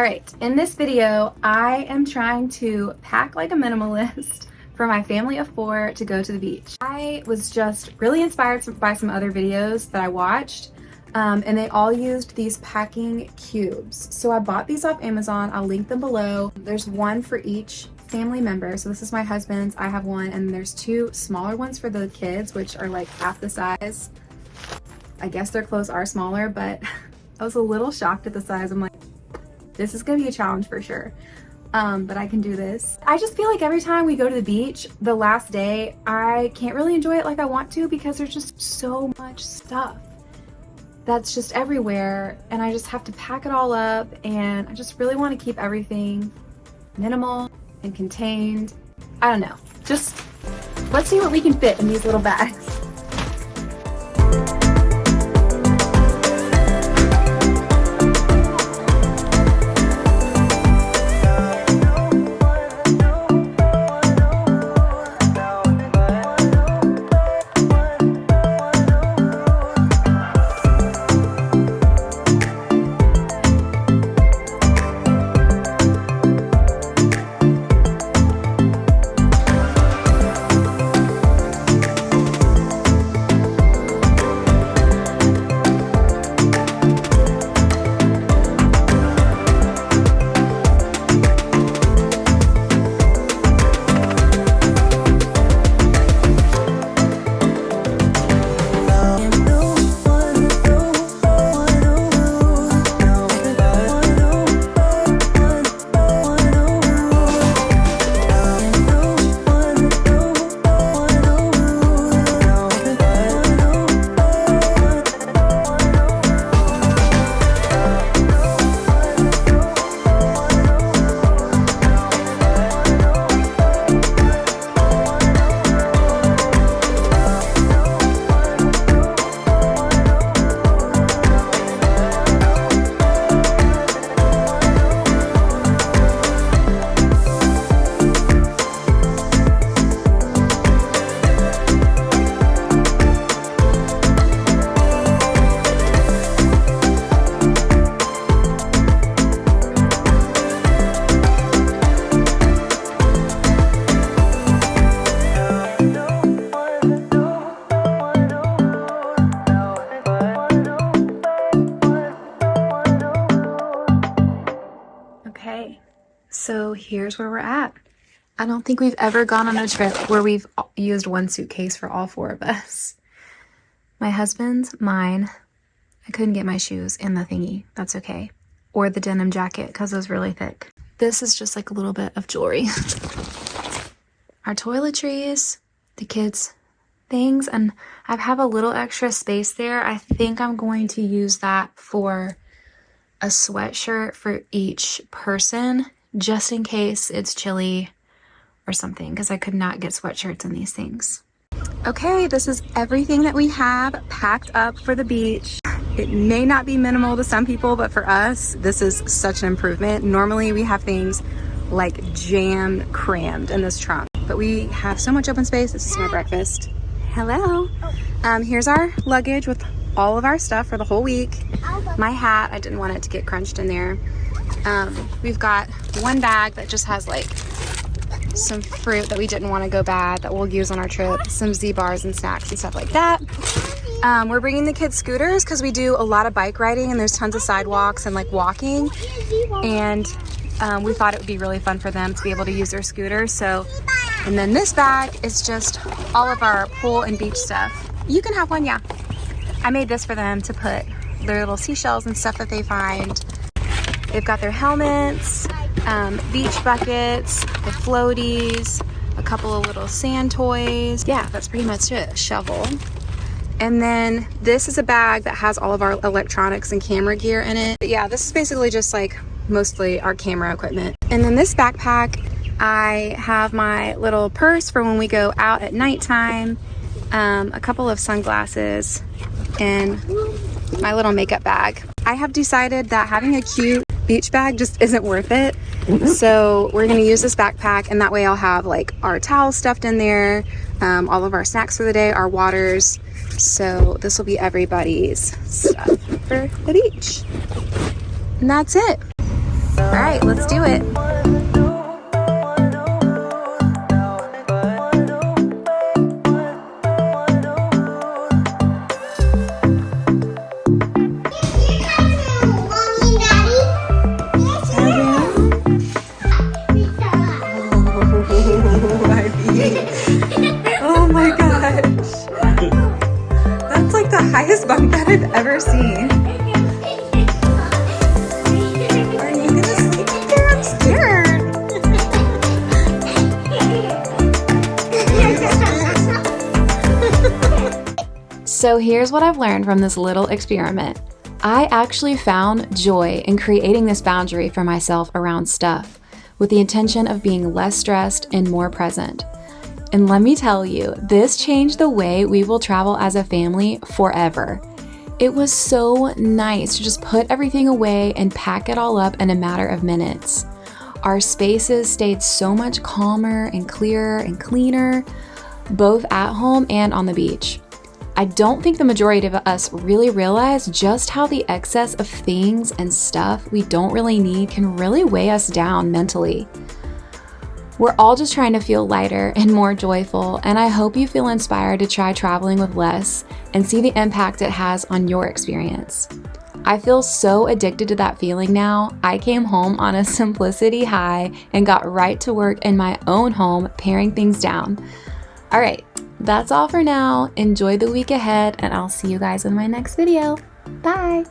Alright, in this video, I am trying to pack like a minimalist for my family of 4 to go to the beach. I was just really inspired by some other videos that I watched, and they all used these packing cubes. So I bought these off Amazon. I'll link them below. There's one for each family member. So this is my husband's, I have one, and there's 2 smaller ones for the kids, which are like half the size. I guess their clothes are smaller, but I was a little shocked at the size. I'm like, this is gonna be a challenge for sure, but I can do this. I just feel like every time we go to the beach, the last day, I can't really enjoy it like I want to because there's just so much stuff that's just everywhere, and I just have to pack it all up, and I just really want to keep everything minimal and contained. I don't know, just let's see what we can fit in these little bags. Okay, so here's where we're at. I don't think we've ever gone on a trip where we've used one suitcase for all 4 of us. My husband's, mine. I couldn't get my shoes in the thingy. That's okay. Or the denim jacket because it was really thick. This is just like a little bit of jewelry. Our toiletries, the kids' things, and I have a little extra space there. I think I'm going to use that for a sweatshirt for each person, just in case it's chilly or something, because I could not get sweatshirts in these things. Okay, this is everything that we have packed up for the beach. It may not be minimal to some people, but for us, this is such an improvement. Normally we have things like jam crammed in this trunk, but we have so much open space. This is my breakfast. Hello. Here's our luggage with all of our stuff for the whole week. My hat, I didn't want it to get crunched in there. We've got one bag that just has like some fruit that we didn't want to go bad that we'll use on our trip, some Z-bars and snacks and stuff like that. We're bringing the kids scooters because we do a lot of bike riding and there's tons of sidewalks and like walking, and we thought it would be really fun for them to be able to use their scooters. So, and then this bag is just all of our pool and beach stuff. You can have one, yeah. I made this for them to put their little seashells and stuff that they find. They've got their helmets, beach buckets, the floaties, a couple of little sand toys. Yeah, that's pretty much it. Shovel. And then this is a bag that has all of our electronics and camera gear in it. But yeah, this is basically just like mostly our camera equipment. And then this backpack, I have my little purse for when we go out at nighttime, a couple of sunglasses, and my little makeup bag. I have decided that having a cute beach bag just isn't worth it. So we're gonna use this backpack, and that way I'll have like our towels stuffed in there, all of our snacks for the day, our waters. So this will be everybody's stuff for the beach. And that's it. All right, let's do it. Oh my gosh. That's like the highest bunk that I've ever seen. Are you gonna sleep here? I'm scared. So here's what I've learned from this little experiment. I actually found joy in creating this boundary for myself around stuff, with the intention of being less stressed and more present. And let me tell you, this changed the way we will travel as a family forever. It was so nice to just put everything away and pack it all up in a matter of minutes. Our spaces stayed so much calmer and clearer and cleaner, both at home and on the beach. I don't think the majority of us really realize just how the excess of things and stuff we don't really need can really weigh us down mentally. We're all just trying to feel lighter and more joyful, and I hope you feel inspired to try traveling with less and see the impact it has on your experience. I feel so addicted to that feeling now. I came home on a simplicity high and got right to work in my own home, paring things down. All right, that's all for now. Enjoy the week ahead, and I'll see you guys in my next video. Bye!